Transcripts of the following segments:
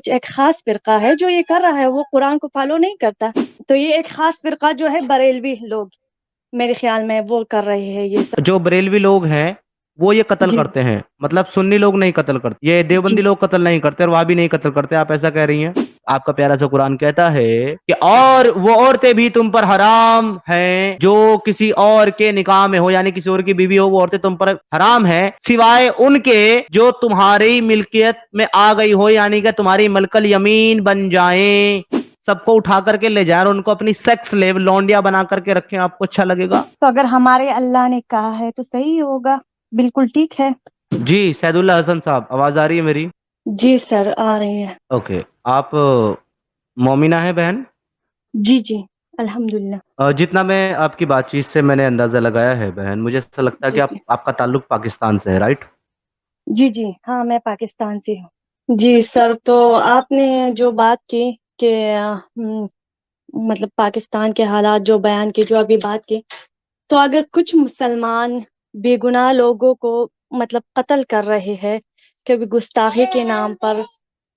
کچھ ایک خاص فرقہ ہے جو یہ کر رہا ہے، وہ قرآن کو فالو نہیں کرتا. تو یہ ایک خاص فرقہ جو ہے بریلوی لوگ، میرے خیال میں وہ کر رہے ہیں یہ سب. جو بریلوی لوگ ہیں وہ یہ قتل جی کرتے ہیں، مطلب سنی لوگ نہیں قتل کرتے، یہ جی دیوبندی لوگ قتل نہیں کرتے اور وہابی نہیں قتل کرتے، آپ ایسا کہہ رہی ہیں. آپ کا پیارا سا قرآن کہتا ہے کہ اور وہ عورتیں بھی تم پر حرام ہیں جو کسی اور کے نکاح میں ہو، یعنی کسی اور کی بیوی ہو، وہ عورتیں تم پر حرام ہیں سوائے ان کے جو تمہاری ملکیت میں آ گئی ہو، یعنی کہ تمہاری ملک الیمین بن جائیں. سب کو اٹھا کر کے لے جائیں اور ان کو اپنی سیکس لیو لونڈیا بنا کر کے رکھیں، آپ کو اچھا لگے گا؟ تو اگر ہمارے اللہ نے کہا ہے تو صحیح ہوگا، بالکل ٹھیک ہے. جی سید اللہ حسن صاحب، آواز آ رہی ہے میری؟ جی سر آ رہی ہے. اوکے. آپ مومنہ ہیں بہن؟ جی جی الحمدللہ. جتنا میں آپ کی بات چیت سے میں نے اندازہ لگایا ہے بہن، مجھے ایسا لگتا ہے کہ جی آپ کا تعلق پاکستان سے ہے، رائٹ؟ جی جی ہاں میں پاکستان سے ہوں. جی سر، تو آپ نے جو بات کی کہ مطلب پاکستان کے حالات جو بیان کی، جو ابھی بات کی، تو اگر کچھ مسلمان بے گناہ لوگوں کو مطلب قتل کر رہے ہیں، کبھی گستاخی کے نام پر،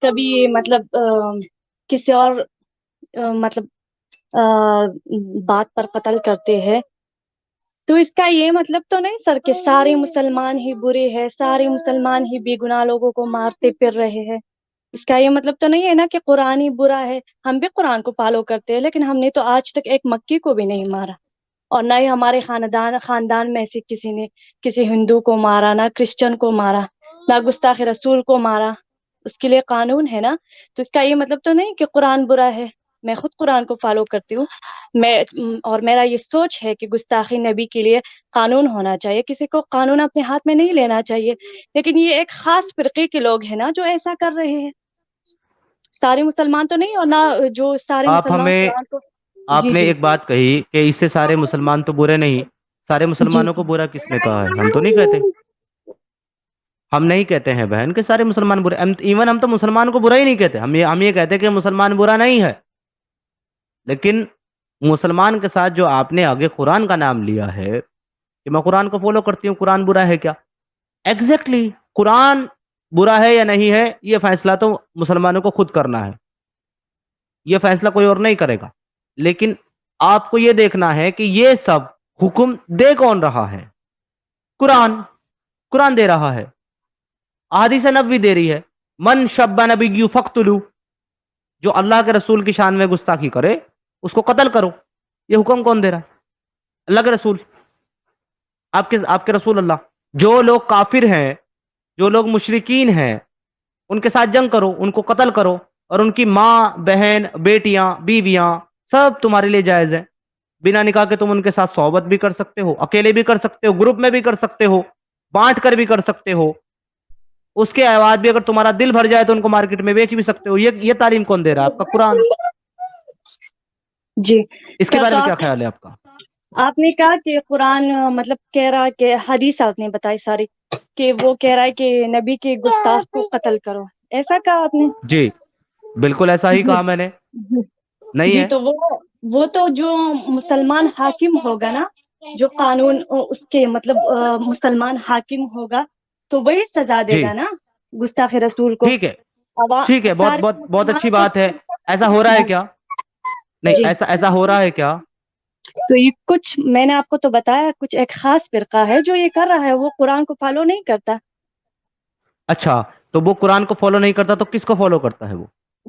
کبھی مطلب کسی اور مطلب بات پر قتل کرتے ہیں، تو اس کا یہ مطلب تو نہیں سر کہ سارے مسلمان ہی برے ہیں، سارے مسلمان ہی بے گناہ لوگوں کو مارتے پھر رہے ہیں. اس کا یہ مطلب تو نہیں ہے نا کہ قرآن ہی برا ہے. ہم بھی قرآن کو فالو کرتے ہیں، لیکن ہم نے تو آج تک ایک مکی کو بھی نہیں مارا، اور نہ ہی ہمارے خاندان میں سے کسی نے کسی ہندو کو مارا، نہ کرسچن کو مارا، نہ گستاخ رسول کو مارا. اس کے لیے قانون ہے نا. تو اس کا یہ مطلب تو نہیں کہ قرآن برا ہے. میں خود قرآن کو فالو کرتی ہوں، میں اور میرا یہ سوچ ہے کہ گستاخی نبی کے لیے قانون ہونا چاہیے، کسی کو قانون اپنے ہاتھ میں نہیں لینا چاہیے. لیکن یہ ایک خاص فرقے کے لوگ ہیں نا جو ایسا کر رہے ہیں. سارے مسلمان تو نہیں، اور نہ جو سارے آپ مسلمان ہمیں قرآن کو. آپ جی نے جی ایک بات کہی کہ اس سے سارے مسلمان تو برے نہیں. سارے جی مسلمانوں کو برا کس نے کہا ہے؟ ہم تو نہیں کہتے. ہم نہیں کہتے ہیں بہن کہ سارے مسلمان برے، ایون ہم تو مسلمان کو برا ہی نہیں کہتے. ہم یہ کہتے ہیں کہ مسلمان برا نہیں ہے. لیکن مسلمان کے ساتھ جو آپ نے آگے قرآن کا نام لیا ہے کہ میں قرآن کو فالو کرتی ہوں، قرآن برا ہے کیا؟ ایگزیکٹلی قرآن برا ہے یا نہیں ہے یہ فیصلہ تو مسلمانوں کو خود کرنا ہے، یہ فیصلہ کوئی اور نہیں کرے گا. لیکن آپ کو یہ دیکھنا ہے کہ یہ سب حکم دے کون رہا ہے؟ قرآن. قرآن دے رہا ہے، احادیث نبوی دے رہی ہے. من شب نبی فقتلو، جو اللہ کے رسول کی شان میں گستاخی کرے اس کو قتل کرو. یہ حکم کون دے رہا ہے؟ اللہ کے رسول، آپ کے رسول اللہ. جو لوگ کافر ہیں، جو لوگ مشرکین ہیں، ان کے ساتھ جنگ کرو، ان کو قتل کرو، اور ان کی ماں، بہن، بیٹیاں، بیویاں سب تمہارے لیے جائز ہیں. بنا نکاح کے تم ان کے ساتھ صحبت بھی کر سکتے ہو، اکیلے بھی کر سکتے ہو، گروپ میں بھی کر سکتے ہو، بانٹ کر بھی کر سکتے ہو. اس کے بعد بھی اگر تمہارا دل بھر جائے تو ان کو مارکیٹ میں بیچ بھی سکتے ہو. یہ تعلیم کون دے رہا ہے؟ آپ کا قرآن. جی اس کے سر. بارے تو میں کیا خیال ہے آپ کا؟ آپ نے کہا کہ قرآن مطلب کہہ رہا کہ حدیث آپ نے بتائی ساری کہ وہ کہہ رہا ہے کہ نبی کے گستاخ کو قتل کرو، ایسا کہا آپ نے؟ جی بالکل ایسا ہی جی کہا میں نے. جی نہیں جی. ہے؟ تو وہ تو جو مسلمان حاکم ہوگا نا، جو قانون اس کے مطلب مسلمان حاکم ہوگا تو وہی سزا دے جی گا نا گستاخ رسول کو. ٹھیک ہے. ٹھیک ہے، بہت سارے بہت بہت مسلمان اچھی تو بات ہے. ایسا ہو رہا ہے کیا؟ نہیں، جی. ایسا ہو رہا ہے کیا؟ تو یہ کچھ میں نے آپ کو تو بتایا، کچھ ایک خاص فرقہ ہے جو یہ کر رہا ہے، وہ قرآن کو فالو نہیں کرتا. اچھا، تو وہ قرآن کو فالو نہیں کرتا تو کس کو فالو کرتا ہے وہ؟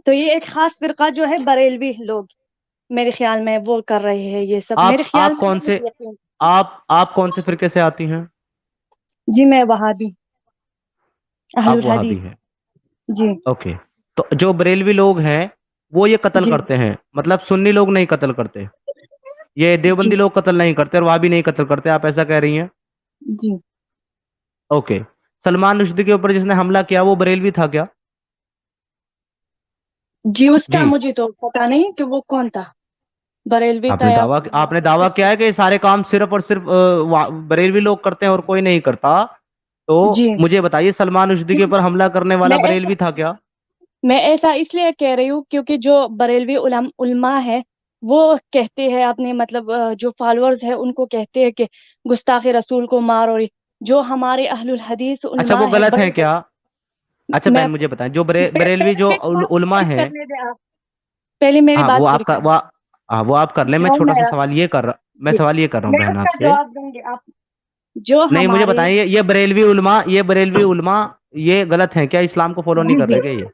تو یہ ایک خاص فرقہ جو ہے بریلوی لوگ، میرے خیال میں وہ کر رہے ہیں یہ سب، میرے خیال آپ میں. کون سے مجھے یقین. آپ کون سے فرقے سے آتی ہیں؟ جی میں وہابی، اہل آپ وہابی الحدیث. ہیں؟ جی اوکے. تو جو بریلوی لوگ ہیں وہ یہ قتل جی کرتے ہیں، مطلب سنی لوگ نہیں قتل کرتے. یہ جی دیوبندی لوگ قتل نہیں کرتے اور وہابی نہیں قتل کرتے، آپ ایسا کہہ رہی ہیں؟ جی اوکے. سلمان رشدی کے اوپر جس نے حملہ کیا وہ بریلوی تھا کیا؟ جی. اس کا جی. مجھے تو پتا نہیں کہ وہ کون تھا، بریلوی تھا یا. آپ نے دعویٰ کیا ہے کہ یہ سارے کام صرف اور صرف بریلوی لوگ کرتے ہیں اور کوئی نہیں کرتا. تو جی مجھے بتائیے سلمان رشدی کے اوپر حملہ کرنے والا میں ایسا بریلوی تھا کیا؟ میں ایسا اس لیے کہہ رہی ہوں کیونکہ جو بریلوی علماء ہے وہ کہتے ہیں اپنے مطلب جو فالوورز ہیں ان کو کہتے ہیں کہ گستاخ رسول کو مارو. جو ہمارے اہل الحدیث اچھا علماء وہ ہے غلط ہیں بڑے بڑے. کیا؟ اچھا میں بہن مجھے بتائیں، جو بریلوی پہلے جو میری بات علماء پوری ہیں، کرنے دیں آپ، پہلے میری ہاں بات وہ پوری آپ کا کرنے وہ ہاں وہ آپ کر لیں، دیں، میں جو چھوٹا سا میرا سوال یہ کر رہا میں جی سوال یہ کر رہا ہوں میں بہن اس آپ کا سے. جواب دوں گی آپ. جو نہیں مجھے ہمارے بتائیں، یہ بریلوی علماء یہ غلط ہیں کیا؟ اسلام کو فالو نہیں جی کر جی رہے کیا یہ؟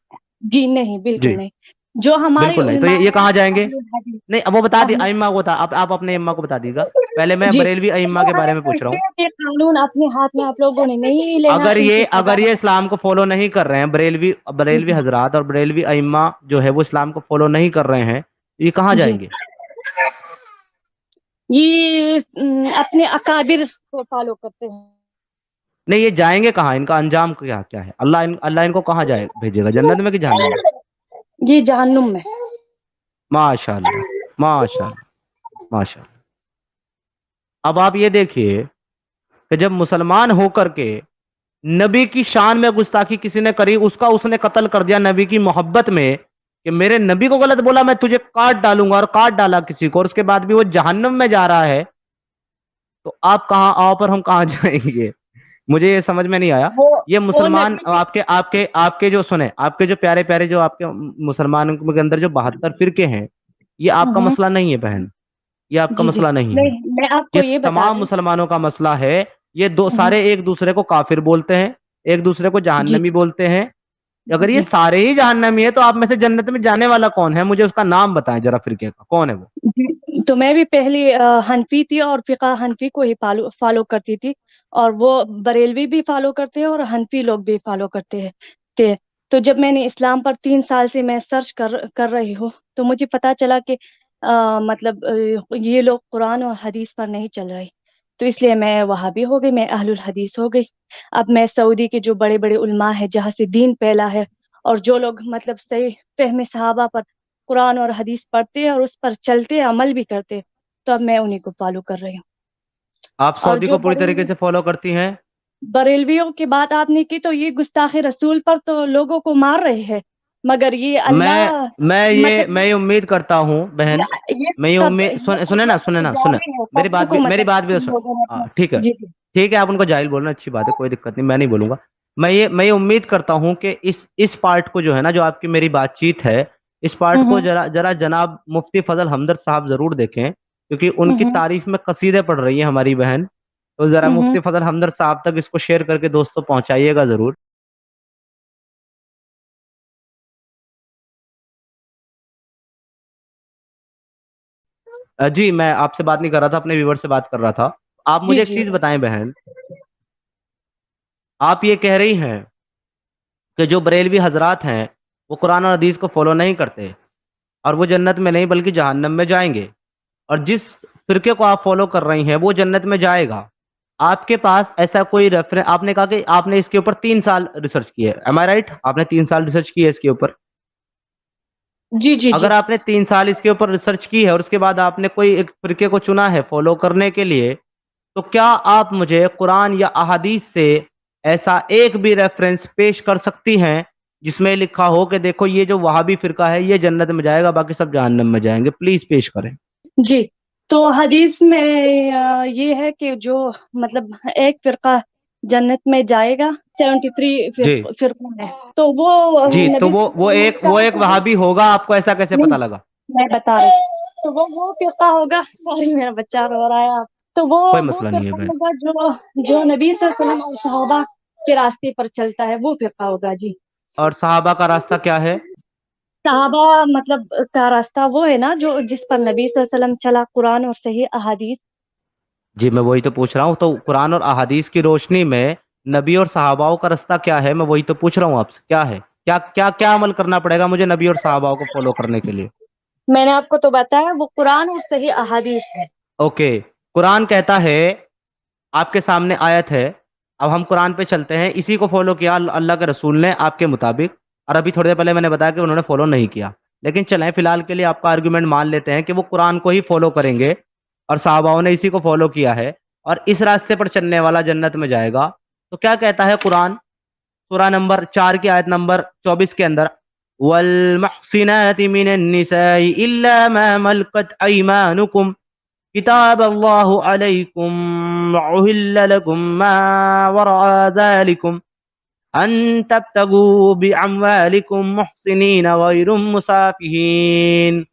جی نہیں بالکل جی نہیں. جو ہمارے بالکل نہیں، تو علماء یہ ہیں کہاں نا جائیں گے؟ اہل الحدیث. نہیں اب وہ بتا دی اہل ائمہ کو بتا، آپ اپنے ائمہ کو بتا دیجیے گا. پہلے میں جی بریلوی ائمہ وہ کے ہے بارے میں پوچھ رہا اس ہوں. لیے کہ قانون اپنے ہاتھ میں آپ لوگوں نے نہیں لینا ان کی اگر سزا. یہ اسلام کو فالو نہیں کر رہے ہیں، بریلوی حضرات اور بریلوی ائمہ جو ہے وہ اسلام کو فالو نہیں کر رہے ہیں، یہ کہاں جی جائیں گے؟ یہ اپنے اکابر کو فالو کرتے ہیں. نہیں یہ جائیں گے کہاں؟ ان کا انجام کیا ہے؟ اللہ ان کو کہاں بھیجے گا، جنت میں کہ جہنم میں؟ یہ جہنم میں. ماشاء اللہ، ماشاء اللہ، ماشاء اللہ. اب آپ یہ دیکھیے کہ جب مسلمان ہو کر کے نبی کی شان میں گستاخی کسی نے کری، اس نے قتل کر دیا نبی کی محبت میں، کہ میرے نبی کو غلط بولا میں تجھے کاٹ ڈالوں گا، اور کاٹ ڈالا کسی کو، اور اس کے بعد بھی وہ جہنم میں جا رہا ہے، تو آپ کہاں آؤ پر ہم کہاں جائیں گے؟ مجھے یہ سمجھ میں نہیں آیا. یہ وہ مسلمان نبی کی آپ کے جو سنیں، آپ کے جو پیارے پیارے جو آپ کے مسلمانوں کے اندر جو 72 فرقے ہیں، یہ آپ کا مسئلہ نہیں ہے بہن، یہ آپ کا جی جی مسئلہ نہیں ہے. نہیں میں آپ یہ کو یہ بتا تمام رہی مسلمانوں کا مسئلہ ہے. یہ دو ہوں. سارے ایک دوسرے کو کافر بولتے ہیں، ایک دوسرے کو جی جہنمی بولتے ہیں. اگر یہ جی سارے ہی جہنمی ہے تو آپ میں سے جنت میں جانے والا کون ہے؟ مجھے اس کا نام بتائیں ذرا، فرقے کا کون ہے وہ؟ جی تو میں بھی پہلی حنفی تھی اور فقہ حنفی کو ہی فالو کرتی تھی، اور وہ بریلوی بھی فالو کرتے ہیں اور حنفی لوگ بھی فالو کرتے ہیں تھے. تو جب میں نے اسلام پر 3 سال سے میں سرچ کر رہی ہوں، تو مجھے پتا چلا کہ مطلب یہ لوگ قرآن اور حدیث پر نہیں چل رہے. تو اس لیے میں وہابی ہو گئی، میں اہل الحدیث ہو گئی. اب میں سعودی کے جو بڑے بڑے علماء ہیں جہاں سے دین پھیلا ہے، اور جو لوگ مطلب صحیح فہم صحابہ پر قرآن اور حدیث پڑھتے ہیں اور اس پر چلتے عمل بھی کرتے، تو اب میں انہیں کو فالو کر رہی ہوں. آپ اور سعودی جو کو پوری طریقے سے فالو کرتی ہیں؟ بریلویوں کی بات آپ نے کی، تو یہ گستاخ رسول پر تو لوگوں کو مار رہے ہیں، مگر یہ میں اللہ مطلب میں یہ امید کرتا ہوں بہن، یہ میں یہ سب امید یہ سنیں نا جاری ہے، سب کو میری مطلب بات بھی لوگوں نے ہاں اپنا. ٹھیک ہے. جی جی ٹھیک ہے آپ ان کو جاہل بولنا اچھی بات ہے، کوئی دقت نہیں، میں نہیں بولوں گا. میں یہ امید کرتا ہوں کہ اس پارٹ کو جو ہے نا، جو آپ کی میری بات چیت ہے، اس پارٹ کو ذرا جناب مفتی فضل ہمدرد صاحب ضرور دیکھیں، کیونکہ ان کی تعریف میں قصیدے پڑھ رہی ہے ہماری بہن. تو ذرا مفتی فضل ہمدرد صاحب تک اس کو شیئر کر کے دوستوں پہنچائیے گا ضرور. جی میں آپ سے بات نہیں کر رہا تھا، اپنے ویور سے بات کر رہا تھا. آپ جی مجھے ایک جی چیز بتائیں بہن، آپ یہ کہہ رہی ہیں کہ جو بریلوی حضرات ہیں وہ قرآن اور حدیث کو فالو نہیں کرتے، اور وہ جنت میں نہیں بلکہ جہنم میں جائیں گے، اور جس فرقے کو آپ فالو کر رہی ہیں وہ جنت میں جائے گا. آپ کے پاس ایسا کوئی ریفرنس؟ آپ نے کہا کہ آپ نے اس کے اوپر 3 سال ریسرچ کی ہے، ایم آئی رائٹ؟ آپ نے 3 سال ریسرچ کی ہے اس کے اوپر. جی جی جی اگر آپ نے 3 سال اس کے اوپر ریسرچ کی ہے اور اس کے بعد آپ نے کوئی ایک فرقے کو چنا ہے فالو کرنے کے لیے، تو کیا آپ مجھے قرآن یا احادیث سے ایسا ایک بھی ریفرنس پیش کر سکتی ہیں جس میں لکھا ہو کہ دیکھو یہ جو وہابی فرقہ ہے یہ جنت میں جائے گا، باقی سب جہنم میں جائیں گے؟ پلیز پیش کریں. جی. تو حدیث میں یہ ہے کہ جو مطلب ایک فرقہ جنت میں جائے گا 73 جی فرقوں میں، تو وہ جی، تو نبی صلی اللہ علیہ وسلم وہ ایک کا وہابی ہوگا، آپ کو ایسا کیسے نہیں، پتا لگا؟ میں بتا رہی ہوں. تو وہ فرقہ ہوگا، سوری میرا بچہ رو رہا ہے. آپ تو کوئی وہ مسئلہ نہیں ہے فرقہ بہن. ہوگا جو نبی صلی اللہ علیہ وسلم اور صحابہ کے راستے پر چلتا ہے، وہ فرقہ ہوگا. جی. اور صحابہ کا راستہ کیا ہے؟ صحابہ مطلب کا راستہ وہ ہے نا جو جس پر نبی صلی اللہ علیہ وسلم چلا، قرآن اور صحیح احادیث. جی میں وہی تو پوچھ رہا ہوں، تو قرآن اور احادیث کی روشنی میں نبی اور صحاباؤں کا راستہ کیا ہے؟ میں وہی تو پوچھ رہا ہوں آپ سے، کیا ہے؟ کیا عمل کرنا پڑے گا مجھے نبی اور صحاباؤں کو فالو کرنے کے لیے؟ میں نے آپ کو تو بتایا، وہ قرآن اور صحیح احادیث ہے. اوکے. قرآن کہتا ہے، آپ کے سامنے آیت ہے، اب ہم قرآن پہ چلتے ہیں. اسی کو فالو کیا اللہ کے رسول نے آپ کے مطابق، اور ابھی تھوڑی دیر پہلے میں نے بتایا کہ انہوں نے فالو نہیں کیا. لیکن چلیں فی الحال کے لیے آپ کا آرگومنٹ مان لیتے ہیں کہ وہ قرآن کو ہی فالو کریں گے اور صحاباؤں نے اسی کو فالو کیا ہے، اور اس راستے پر چلنے والا جنت میں جائے گا. تو کیا کہتا ہے قرآن؟ سورہ نمبر 4 کی آیت نمبر 24 کے اندر، وَالْمُحْصِنَاتِ مِنَ النِّسَاءِ إِلَّا مَا مَلْكَتْ أَيْمَانُكُمْ كتاب اللہ علیکم وأحل لكم ما وراء ذلكم. ان تبتغوا باموالکم محسنین غیر مسافہین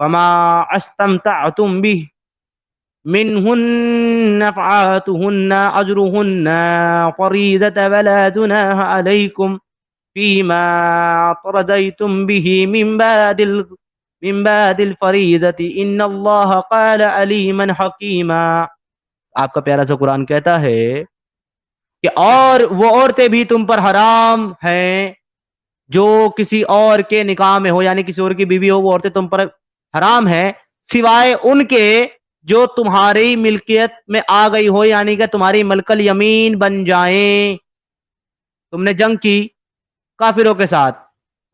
فما استمتعتم به منهن فآتوهن أجرهن فريضة ولا جناح عليكم فيما ترضيتم به من بعد الفريضة إن الله قال عليما حكيما. آپ کا پیارا سا قرآن کہتا ہے کہ اور وہ عورتیں بھی تم پر حرام ہیں جو کسی اور کے نکاح میں ہو، یعنی کسی اور کی بیوی ہو، وہ عورتیں تم پر حرام ہیں سوائے ان کے جو تمہاری ملکیت میں آ گئی ہو، یعنی کہ تمہاری ملک الیمین بن جائیں. تم نے جنگ کی کافروں کے ساتھ،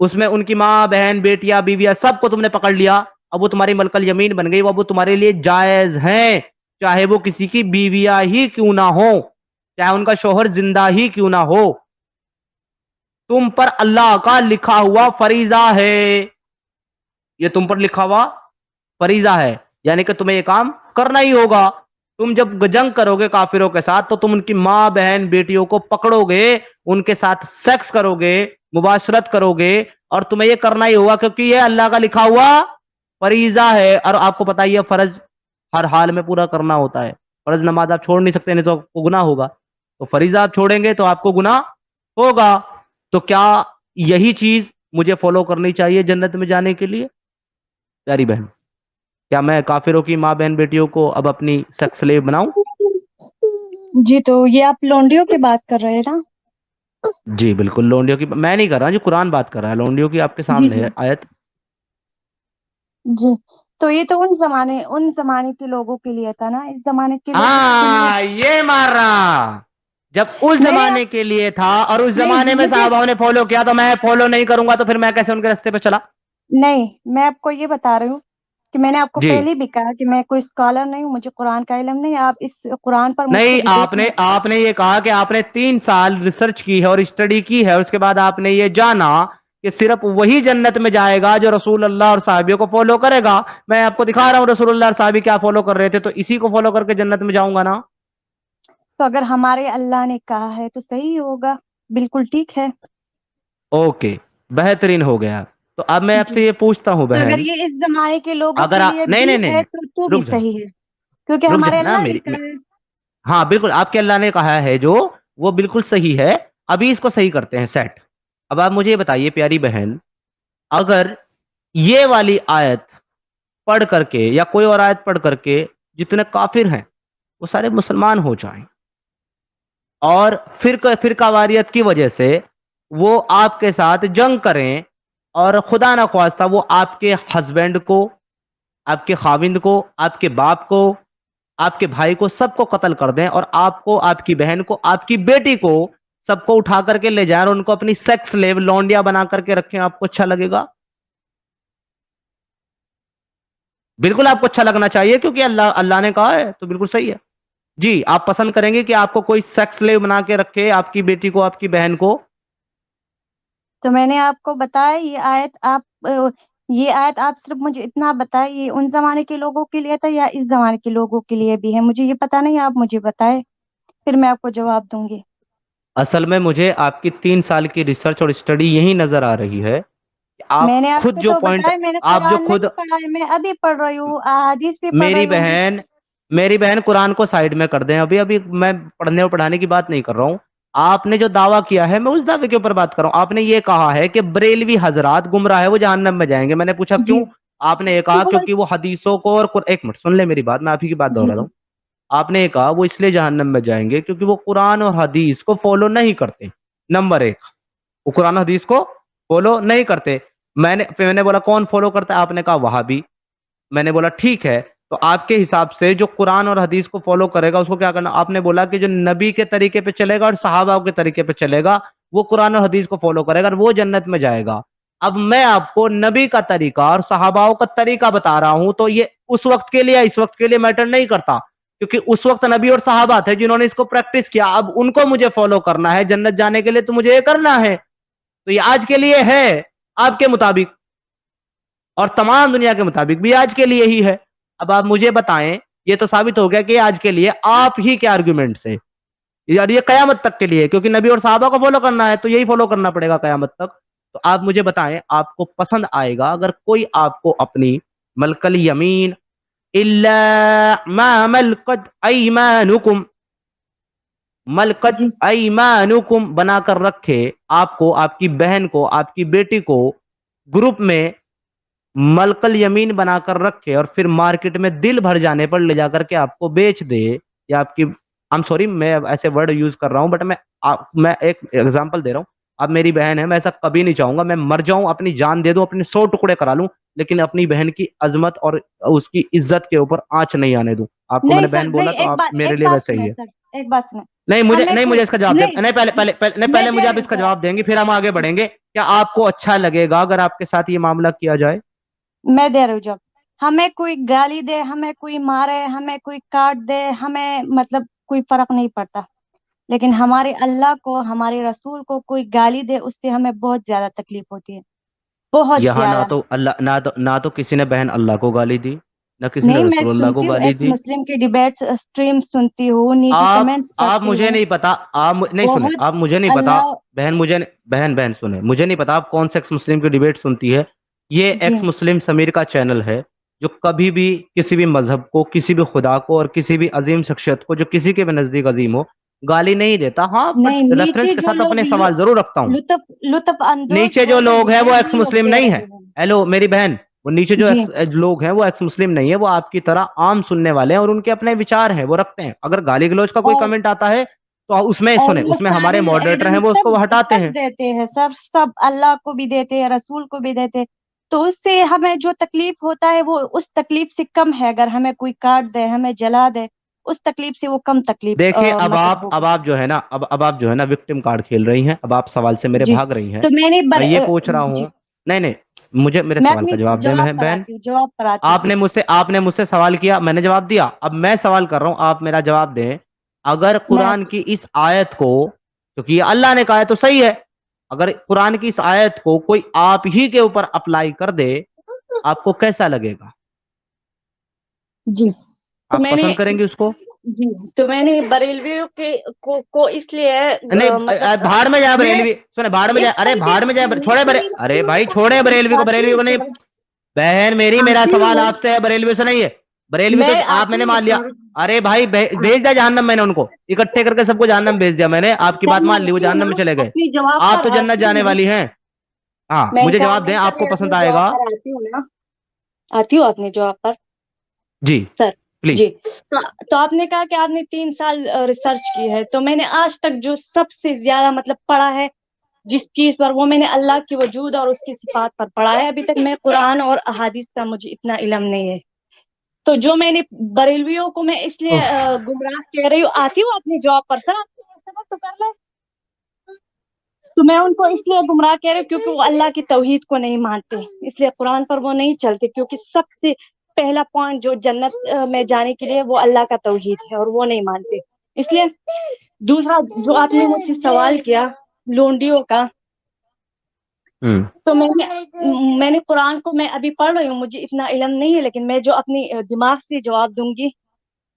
اس میں ان کی ماں، بہن، بیٹیاں، بیویاں سب کو تم نے پکڑ لیا، اب وہ تمہاری ملک الیمین بن گئی، وہ تمہارے لیے جائز ہیں، چاہے وہ کسی کی بیویاں ہی کیوں نہ ہو، چاہے ان کا شوہر زندہ ہی کیوں نہ ہو. تم پر اللہ کا لکھا ہوا فریضہ ہے، یہ تم پر لکھا ہوا فریضہ ہے، یعنی کہ تمہیں یہ کام کرنا ہی ہوگا. تم جب جنگ کرو گے کافروں کے ساتھ تو تم ان کی ماں، بہن، بیٹیوں کو پکڑو گے، ان کے ساتھ سیکس کرو گے، مباشرت کرو گے، اور تمہیں یہ کرنا ہی ہوگا کیونکہ یہ اللہ کا لکھا ہوا فریضہ ہے. اور آپ کو پتہ ہی ہے فرض ہر حال میں پورا کرنا ہوتا ہے. فرض نماز آپ چھوڑ نہیں سکتے، نہیں تو آپ کو گناہ ہوگا، تو فریضہ آپ چھوڑیں گے تو آپ کو گناہ ہوگا. تو کیا یہی چیز مجھے فالو کرنی چاہیے جنت میں جانے کے لیے؟ پیاری بہن، کیا میں کافروں کی ماں، بہن، بیٹیوں کو اب اپنی سیکس سلیو بناؤں؟ جی تو یہ آپ لونڈیوں کی بات کر رہے ہیں نا؟ جی بالکل، لونڈیوں کی میں نہیں کر رہا، جو قرآن بات کر رہا ہے، لونڈیوں کی آپ کے جی سامنے جی ہے آیت. جی تو یہ تو ان زمانے کے لوگوں کے لیے تھا نا، اس زمانے کے لوگوں کے لیے ہاں یہ مار رہا، جب اس میں نے زمانے کے لیے تھا اور اس زمانے نہیں میں مجھے صحابہ نے فالو کیا تو میں فالو نہیں کروں گا، تو پھر میں کیسے ان کے راستے پہ چلا؟ نہیں، میں آپ کو یہ بتا رہی ہوں کہ میں نے آپ کو جی پہلے بھی کہا کہ میں کوئی اسکالر نہیں ہوں، مجھے قرآن کا علم نہیں. آپ اس قرآن پر مجھ سے نہیں، ڈبیٹ نہیں. آپ نے یہ کہا کہ آپ نے 3 سال ریسرچ کی ہے اور اسٹڈی کی ہے، اس کے بعد آپ نے یہ جانا کہ صرف وہی جنت میں جائے گا جو رسول اللہ اور صحابیوں کو فالو کرے گا. میں آپ کو دکھا رہا ہوں رسول اللہ اور صحابی کیا فالو کر رہے تھے، تو اسی کو فالو کر کے جنت میں جاؤں گا نا. تو اگر ہمارے اللہ نے کہا ہے تو صحیح ہوگا، بالکل ٹھیک ہے. اوکے، بہترین ہو گیا. تو اب میں آپ جی سے یہ پوچھتا ہوں تو اگر بہن، یہ اس زمانے کے لوگوں اگر کے لیے نہیں بھی نہیں نہیں ہے نہیں تو بھی رک جا، صحیح ہے، کیونکہ رک ہمارے جا نا اللہ نے میری کہا ہے. ہاں بالکل، آپ کے اللہ نے کہا ہے جو وہ بالکل صحیح ہے. ابھی اس کو صحیح کرتے ہیں سیٹ. اب آپ مجھے یہ بتائیے پیاری بہن، اگر یہ والی آیت پڑھ کر کے یا کوئی اور آیت پڑھ کر کے جتنے کافر ہیں وہ سارے مسلمان ہو جائیں اور فرقہ واریت کی وجہ سے وہ آپ کے ساتھ جنگ کریں اور خدا نہ خواستہ وہ آپ کے ہسبینڈ کو، آپ کے خاوند کو، آپ کے باپ کو، آپ کے بھائی کو، سب کو قتل کر دیں، اور آپ کو، آپ کی بہن کو، آپ کی بیٹی کو، سب کو اٹھا کر کے لے جائیں اور ان کو اپنی سیکس لیو لونڈیا بنا کر کے رکھیں، آپ کو اچھا لگے گا؟ بالکل آپ کو اچھا لگنا چاہیے، کیونکہ اللہ نے کہا ہے تو بالکل صحیح ہے. جی آپ پسند کریں گے کہ آپ کو کوئی سیکس لیو بنا کے رکھے، آپ کی بیٹی کو، آپ کی بہن کو؟ تو میں نے آپ کو بتایا یہ آیت آپ صرف مجھے اتنا بتائیں، یہ ان زمانے کے لوگوں کے لیے تھا یا اس زمانے کے لوگوں کے لیے بھی ہے؟ مجھے یہ پتا نہیں، آپ مجھے بتائیں پھر میں آپ کو جواب دوں گی. اصل میں مجھے آپ کی 3 سال کی ریسرچ اور اسٹڈی یہی نظر آ رہی ہے کہ آپ میں نے آپ خود کو جو تو پوائنٹ، بتایا، میں نے آپ جو قرآن خود، نہیں پڑھا ہے، میں ابھی پڑھ رہی ہوں، احادیث بھی پڑھ میری رہی ہوں. بہن میری بہن قرآن کو سائڈ میں کر دیں، ابھی میں پڑھنے اور پڑھانے کی بات نہیں کر رہا ہوں. آپ نے جو دعویٰ کیا ہے میں اس دعوے کے اوپر بات کر رہا ہوں. آپ نے یہ کہا ہے کہ بریلوی حضرات گمراہ ہے، وہ جہنم میں جائیں گے. میں نے پوچھا جی کیوں؟ آپ نے یہ کہا کیونکہ وہ حدیثوں کو اور ایک منٹ سن لے میری بات، میں آپ ہی کی بات جی دوہرا رہا جی ہوں. آپ نے یہ کہا وہ اس لیے جہنم میں جائیں گے کیونکہ وہ قرآن اور حدیث کو فالو نہیں کرتے. نمبر 1، وہ قرآن و حدیث کو فالو نہیں کرتے. میں نے بولا کون فالو کرتا ہے؟ آپ نے کہا وہابی. میں نے بولا ٹھیک ہے، تو آپ کے حساب سے جو قرآن اور حدیث کو فالو کرے گا اس کو کیا کرنا؟ آپ نے بولا کہ جو نبی کے طریقے پہ چلے گا اور صحابہ کے طریقے پہ چلے گا وہ قرآن اور حدیث کو فالو کرے گا اور وہ جنت میں جائے گا. اب میں آپ کو نبی کا طریقہ اور صحاباؤں کا طریقہ بتا رہا ہوں، تو یہ اس وقت کے لیے اس وقت کے لیے میٹر نہیں کرتا، کیونکہ اس وقت نبی اور صحابہ تھے جنہوں نے اس کو پریکٹس کیا. اب ان کو مجھے فالو کرنا ہے جنت جانے کے لیے، تو مجھے یہ کرنا ہے. تو یہ آج کے لیے ہے آپ کے مطابق، اور تمام دنیا کے مطابق بھی آج کے لیے ہی ہے. اب آپ مجھے بتائیں، یہ تو ثابت ہو گیا کہ آج کے لیے آپ ہی کے آرگومنٹ سے اور یہ قیامت تک کے لیے، کیونکہ نبی اور صحابہ کو فالو کرنا ہے تو یہی فالو کرنا پڑے گا قیامت تک. تو آپ مجھے بتائیں آپ کو پسند آئے گا اگر کوئی آپ کو اپنی ملک الیمین الا ما ملکت ایمانکم، ملکت جی ایمانکم بنا کر رکھے، آپ کو، آپ کی بہن کو، آپ کی بیٹی کو گروپ میں ملک الیمین بنا کر رکھے، اور پھر مارکیٹ میں دل بھر جانے پر لے جا کر کے آپ کو بیچ دے، یا آپ کی، سوری میں ایسے ورڈ یوز کر رہا ہوں بٹ میں ایک ایگزامپل دے رہا ہوں. اب میری بہن ہے، میں ایسا کبھی نہیں چاہوں گا میں مر جاؤں، اپنی جان دے دوں، اپنے 100 ٹکڑے کرا لوں، لیکن اپنی بہن کی عظمت اور اس کی عزت کے اوپر آنچ نہیں آنے دوں. آپ کو میں نہیں نے سر، بہن بولا نہیں، تو آپ میرے لیے ویسے ہی سنیں ہے. سر، ایک بات سنیں. نہیں مجھے، ہمیں نہیں کوئی، مجھے اس کا جواب دیں، نہیں نہیں میں پہلے دے مجھے آپ رہی اس ہوں کا جواب. جواب دیں گے پھر ہم آگے جی بڑھیں گے. کیا آپ کو اچھا لگے گا اگر آپ کے ساتھ یہ معاملہ کیا جائے؟ میں دے رہی ہوں جواب. ہمیں کوئی گالی دے، ہمیں کوئی مارے، ہمیں کوئی کاٹ دے، ہمیں مطلب کوئی فرق نہیں پڑتا، لیکن ہمارے اللہ کو، ہمارے رسول کو کوئی گالی دے اس سے ہمیں بہت زیادہ تکلیف ہوتی ہے، بہت یہاں زیادہ. نہ تو کسی نے بہن اللہ کو گالی دی، نہ کسی نے نہیں، میں رسول اللہ کو سنتی ہوں، گالی ایکس دی. مسلم کی ڈیبیٹس اسٹریم سنتی ہوں، نیچے کمنٹس آپ پڑھتی مجھے ہوں. نہیں پتا، نہیں سنیں، بہت آپ مجھے نہیں پتا. اللہ. بہن مجھے، بہن سنیں، مجھے نہیں پتا آپ کون سے ایکس مسلم کی ڈیبیٹ سنتی ہے. یہ جی ایکس مسلم سمیر کا چینل ہے جو کبھی بھی کسی بھی مذہب کو، کسی بھی خدا کو، اور کسی بھی عظیم شخصیت کو جو کسی کے بھی نزدیک عظیم ہو گالی نہیں دیتا. ہاں نہیں، بٹ ریفرنس نیچے کے جو ساتھ لوگ اپنے سوال ضرور رکھتا ہوں. لطف اندوز نیچے جو ہو لوگ رہے ہیں ہیں وہ ایکس وہی لوگ مسلم دے نہیں ہے. رہے ہیں. ہیلو میری بہن، وہ نیچے جو جی لوگ ہیں وہ ایکس مسلم نہیں ہے، وہ آپ کی طرح عام سننے والے ہیں اور ان کے اپنے وچار ہیں، وہ رکھتے ہیں. اگر گالی گلوچ کا کوئی اور کمنٹ آتا ہے تو اس میں اور سنیں، وہ اس میں ہمارے ساحل ماڈریٹر ہیں ایڈم وہ اس سب کو ہٹاتے سب ہیں. دیتے ہیں سر، سب اللہ کو بھی دیتے ہیں، رسول کو بھی دیتے ہیں. تو اس سے ہمیں جو تکلیف ہوتا ہے وہ اس تکلیف سے کم ہے. اگر ہمیں کوئی کاٹ دے، ہمیں جلا دے، اس تکلیف سے وہ کم تکلیف دیکھیں اب مطلب ہوگی. آپ جو ہے نا، اب آپ جو ہے نا وکٹم کارڈ کھیل رہی ہیں. اب آپ سوال سے میرے جی بھاگ رہی ہیں. تو میں نے میں یہ پوچھ رہا جی ہوں، نہیں مجھے میرے میں سوال اپنی کا جواب دیں جواب پر بہن. آتی ہوں، جواب پر آتی ہوں. آپ نے مجھ سے سوال کیا، میں نے جواب دیا. اب میں سوال کر رہا ہوں، آپ میرا جواب دیں. اگر میں قرآن کی اس آیت کو، کیونکہ یہ اللہ نے کہا ہے تو صحیح ہے، اگر قرآن کی اس آیت کو کوئی آپ ہی کے اوپر اپلائی کر دے آپ کو کیسا لگے گا؟ جی تو آپ میں نے پسند کریں گے اس کو؟ جی تو میں نے بریلویوں کے کو اس لیے نہیں مطلب بھاڑ میں جائے میں بریلوی، سنے بھاڑ میں اس جائے، ارے پر بھی بھاڑ میں جائے، چھوڑے ارے بھائی چھوڑے بریلوی کو، آتی بریلوی کو نہیں. ہوں بہن میری، میرا آتی سوال ہوں آپ سے ہے، بریلوی سے نہیں ہے. بریلوی تو میں آپ، میں آتی نے ہوں مان لیا. سر. ارے بھائی بھیج دیا جہنم، میں نے ان کو اکٹھے کر کے سب کو جہنم بھیج دیا میں نے. آپ کی سر بات میں مان لی، وہ آتی ہوں جہنم نا، میں چلے گئے. اپنی جواب آپ پر تو جنت آتی جانے ہوں. والی ہیں. ہاں میں مجھے انکار جواب دیں، نہیں کر آپ رہی، کو اپنی پسند آئے جواب گا؟ پر آتی ہوں نا، آتی ہوں اپنے جواب پر. جی سر پلیز. جی تو آپ نے کہا کہ آپ نے 3 سال ریسرچ کی ہے. تو میں نے آج تک جو سب سے زیادہ مطلب پڑھا ہے جس چیز پر، وہ میں نے اللہ کی وجود اور اس کی صفات پر پڑھا ہے. ابھی تک میں قرآن اور احادیث کا مجھے اتنا علم نہیں ہے. تو جو میں نے بریلویوں کو میں اس لیے اف، گمراہ کہہ رہی ہوں، آتی ہوں اپنی جاب پر. سر آپ تو کر لیں. تو میں ان کو اس لیے گمراہ کہہ رہی ہوں کیونکہ وہ اللہ کی توحید کو نہیں مانتے، اس لیے قرآن پر وہ نہیں چلتے. کیونکہ سب سے پہلا پوائنٹ جو جنت میں جانے کے لیے وہ اللہ کا توحید ہے، اور وہ نہیں مانتے. اس لیے دوسرا جو آپ نے مجھ سے سوال کیا لونڈیوں کا، ہوں تو میں نے قرآن کو میں ابھی پڑھ رہی ہوں، مجھے اتنا علم نہیں ہے، لیکن میں جو اپنی دماغ سے جواب دوں گی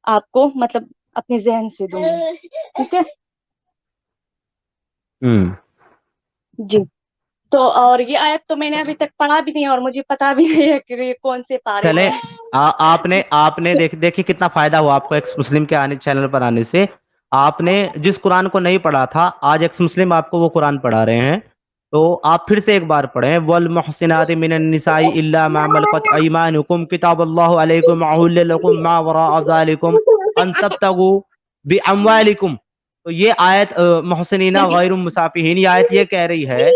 آپ کو، مطلب اپنے ذہن سے دوں گی. ٹھیک ہے ہوں جی. تو اور یہ آیت تو میں نے ابھی تک پڑھا بھی نہیں، اور مجھے پتا بھی نہیں ہے کہ یہ کون سے پارے چلیں. میں. آپ نے دیکھیے کتنا فائدہ ہوا آپ کو ایکس مسلم کے چینل پر آنے سے. آپ نے جس قرآن کو نہیں پڑھا تھا، آج ایکس مسلم آپ کو وہ قرآن پڑھا رہے ہیں. تو آپ پھر سے ایک بار پڑھیں، والمحصنات من النساء الا ما ملكت ايمانكم كتاب الله عليكم احل لكم ما وراء ذلكم ان تبتغوا باموالكم. تو یہ آیت محسنین غیر مسافحین، یہ آیت یہ کہہ رہی ہے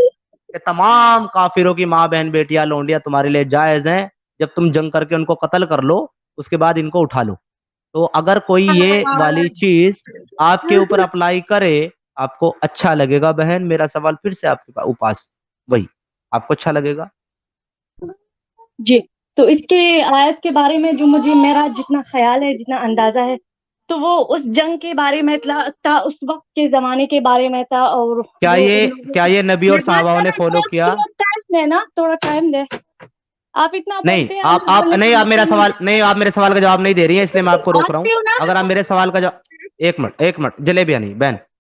کہ تمام کافروں کی ماں بہن بیٹیاں لونڈیاں تمہارے لیے جائز ہیں، جب تم جنگ کر کے ان کو قتل کر لو اس کے بعد ان کو اٹھا لو. تو اگر کوئی یہ والی چیز آپ کے اوپر اپلائی کرے آپ کو اچھا لگے گا؟ بہن میرا سوال پھر سے آپ کے پاس وہی، آپ کو اچھا لگے گا؟ جی. تو اس کے آیت کے بارے میں جو مجھے میرا جتنا خیال ہے، جتنا اندازہ ہے، تو وہ اس جنگ کے بارے میں تھا، اس وقت کے زمانے کے بارے میں تھا. اور وہ ان لوگوں کیا کو، یہ نبی اور میں بات صحابہ نے کرنا فالو کیا؟ تھوڑا ٹائم دے نا، تھوڑا ٹائم دے. آپ اتنا نہیں بولتے ہیں، ہمیں آپ بولنے نہیں، کا آپ موقع میرا نہیں سوال نہیں، آپ میرے سوال کا جواب نہیں دے رہی ہیں، اس لیے میں آپ کو روک رہا ہوں. آتی ہوں نا. اگر آپ میرے سوال کا جواب، ایک منٹ جلیبیاں نہیں بہن،